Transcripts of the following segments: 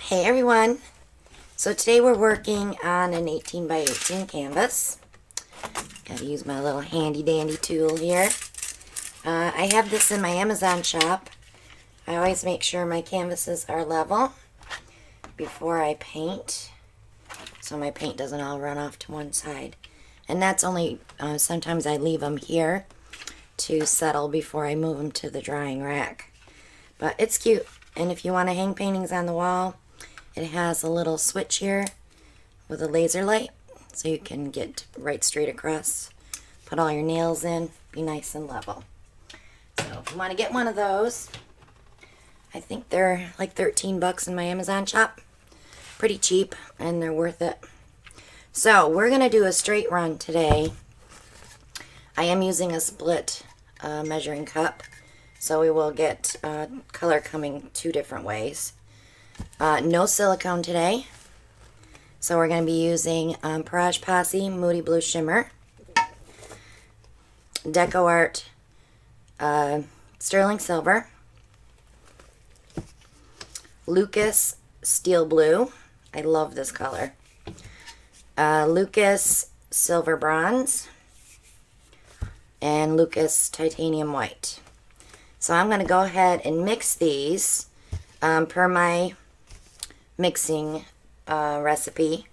Hey everyone! So today we're working on an 18 by 18 canvas. Gotta use my little handy dandy tool here. I have this in my Amazon shop. I always make sure my canvases are level before I paint, so my paint doesn't all run off to one side. And that's only, sometimes I leave them here to settle before I move them to the drying rack. But it's cute, and if you want to hang paintings on the wall, it has a little switch here with a laser light, so you can get right straight across, put all your nails in, be nice and level. So if you want to get one of those, I think they're like 13 bucks in my Amazon shop. Pretty cheap, and they're worth it. So we're going to do a straight run today. I am using a split measuring cup, so we will get color coming two different ways. No silicone today, so we're going to be using Parage Posse Moody Blue Shimmer, Deco Art Sterling Silver, Lucas Steel Blue, I love this color, Lucas Silver Bronze, and Lucas Titanium White. So I'm going to go ahead and mix these per my mixing recipe,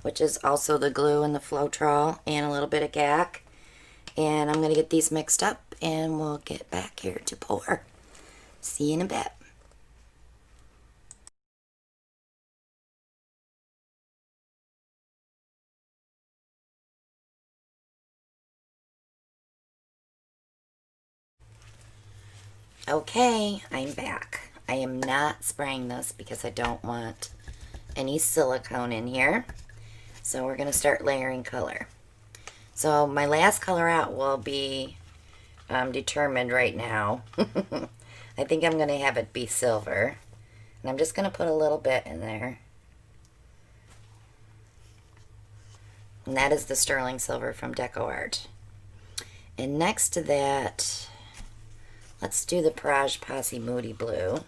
which is also the glue and the Floetrol and a little bit of GAC. And I'm going to get these mixed up and we'll get back here to pour. See you in a bit. Okay, I'm back. I am not spraying this because I don't want any silicone in here. So we're going to start layering color. So my last color out will be determined right now. I think I'm going to have it be silver. And I'm just going to put a little bit in there. And that is the sterling silver from Deco Art. And next to that, let's do the Parage Posse Moody Blue.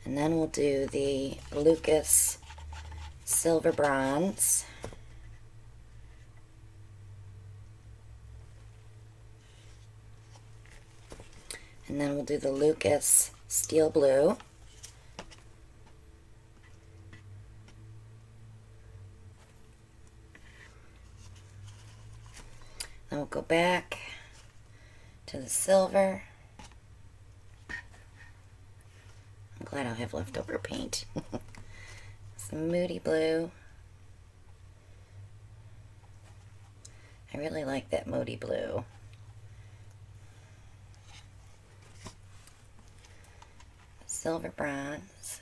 And then we'll do the Lucas Silver Bronze. And then we'll do the Lucas Steel Blue. Then we'll go back to the silver. I'm glad I'll have leftover paint. Some Moody Blue. I really like that Moody Blue. Silver Bronze.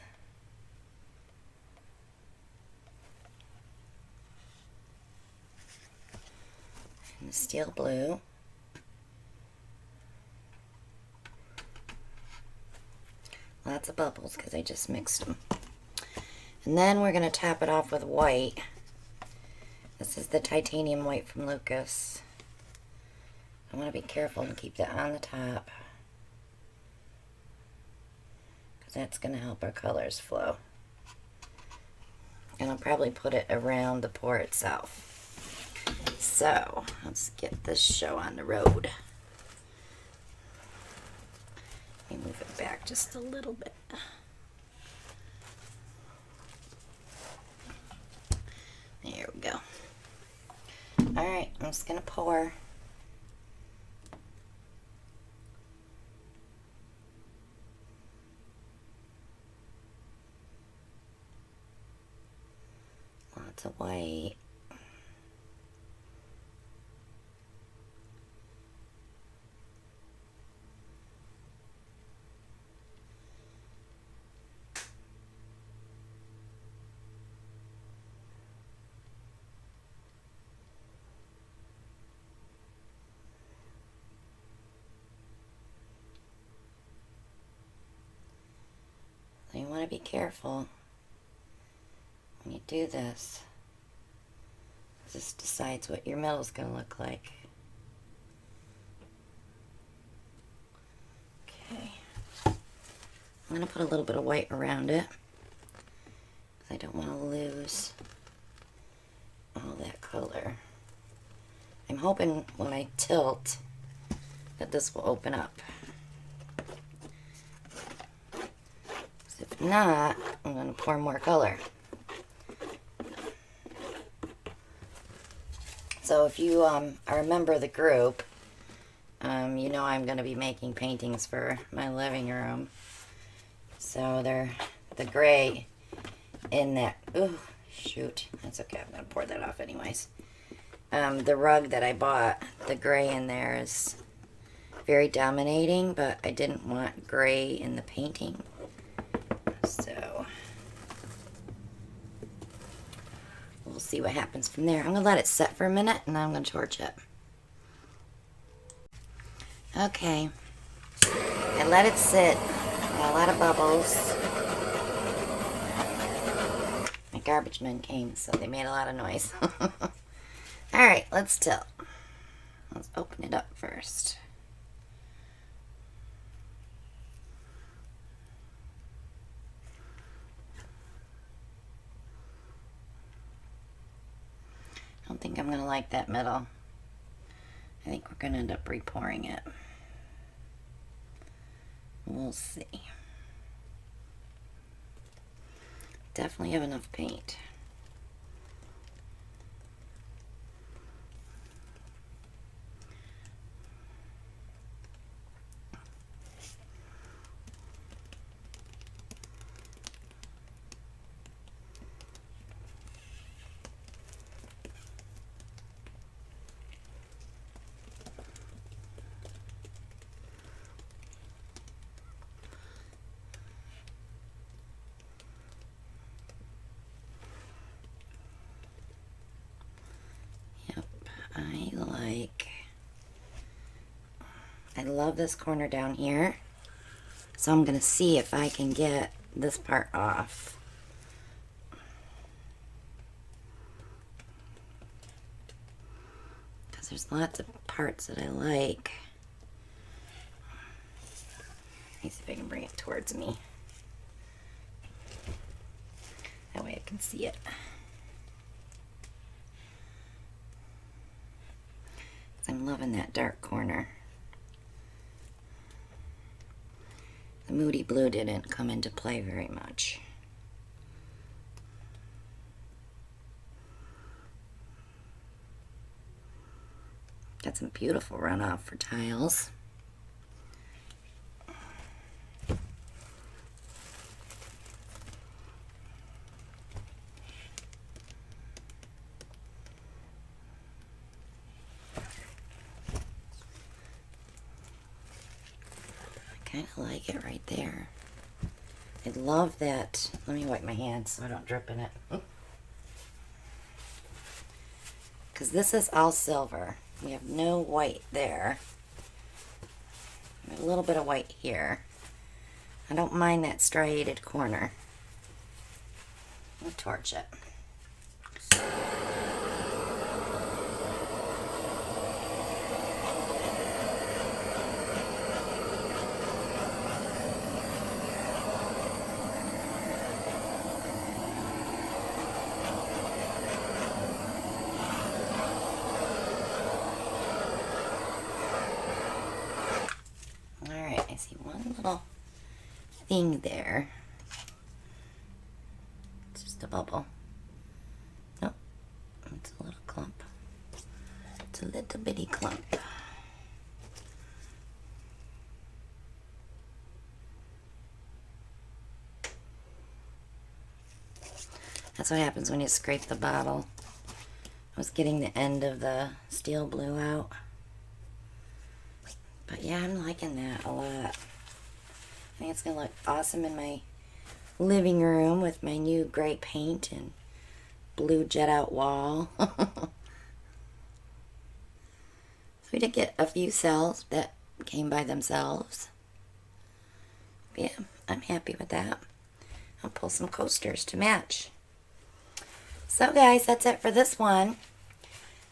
And the Steel Blue. Lots of bubbles because I just mixed them. And then we're going to top it off with white. This is the Titanium White from Lucas. I want to be careful and keep that on the top, because that's going to help our colors flow. And I'll probably put it around the pour itself. So let's get this show on the road. Let me move it back just a little bit. There we go. Alright, I'm just going to pour. Lots of white. You want to be careful when you do this. This decides what your metal's going to look like. I'm going to put a little bit of white around it. I don't want to lose all that color. I'm hoping when I tilt that this will open up. If not, I'm going to pour more color. So if you are a member of the group, you know I'm going to be making paintings for my living room. So they're the gray in that, ooh, shoot, that's okay, I'm going to pour that off anyways. The rug that I bought, the gray in there is very dominating, but I didn't want gray in the painting. So we'll see what happens from there. I'm going to let it set for a minute and then I'm going to torch it. Okay, I let it sit. Got a lot of bubbles. My garbage men came, so they made a lot of noise. Alright, let's tilt. Let's open it up first. I don't think I'm going to like that middle. I think we're going to end up repouring it. We'll see. Definitely have enough paint. I love this corner down here, so I'm going to see if I can get this part off. Because there's lots of parts that I like. Let me see if I can bring it towards me. That way I can see it. I'm loving that dark corner. The Moody Blue didn't come into play very much. Got some beautiful runoff for tiles. Kind of like it right there. I love that. Let me wipe my hands so I don't drip in it. Because this is all silver. We have no white there. We have a little bit of white here. I don't mind that striated corner. I'll torch it. I see one little thing there. It's just a bubble. Nope, it's a little clump. It's a little bitty clump. That's what happens when you scrape the bottle. I was getting the end of the steel blue out. But yeah, I'm liking that a lot. I think it's going to look awesome in my living room with my new gray paint and blue jet out wall. So we did get a few cells that came by themselves. But yeah, I'm happy with that. I'll pull some coasters to match. So guys, that's it for this one.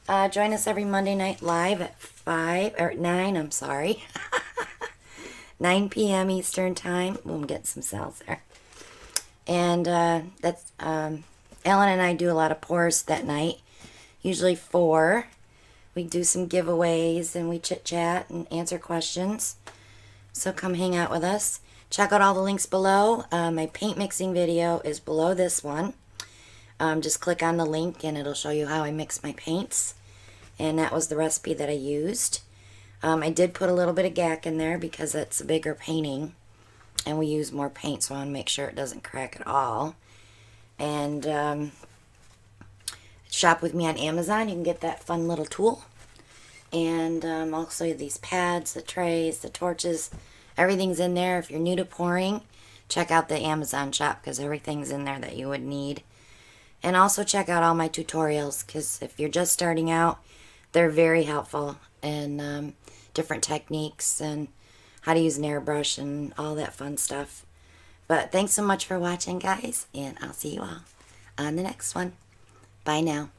Join us every Monday night live at 9, I'm sorry. 9 p.m. Eastern time. Boom, get some cells there. And that's Ellen and I do a lot of pours that night, usually 4. We do some giveaways and we chit chat and answer questions. So come hang out with us. Check out all the links below. My paint mixing video is below this one. Just click on the link and it'll show you how I mix my paints. And that was the recipe that I used. I did put a little bit of gack in there because it's a bigger painting. And we use more paint, so I want to make sure it doesn't crack at all. And shop with me on Amazon. You can get that fun little tool. And also these pads, the trays, the torches. Everything's in there. If you're new to pouring, check out the Amazon shop because everything's in there that you would need. And also check out all my tutorials because if you're just starting out, they're very helpful in different techniques and how to use an airbrush and all that fun stuff. But thanks so much for watching, guys, and I'll see you all on the next one. Bye now.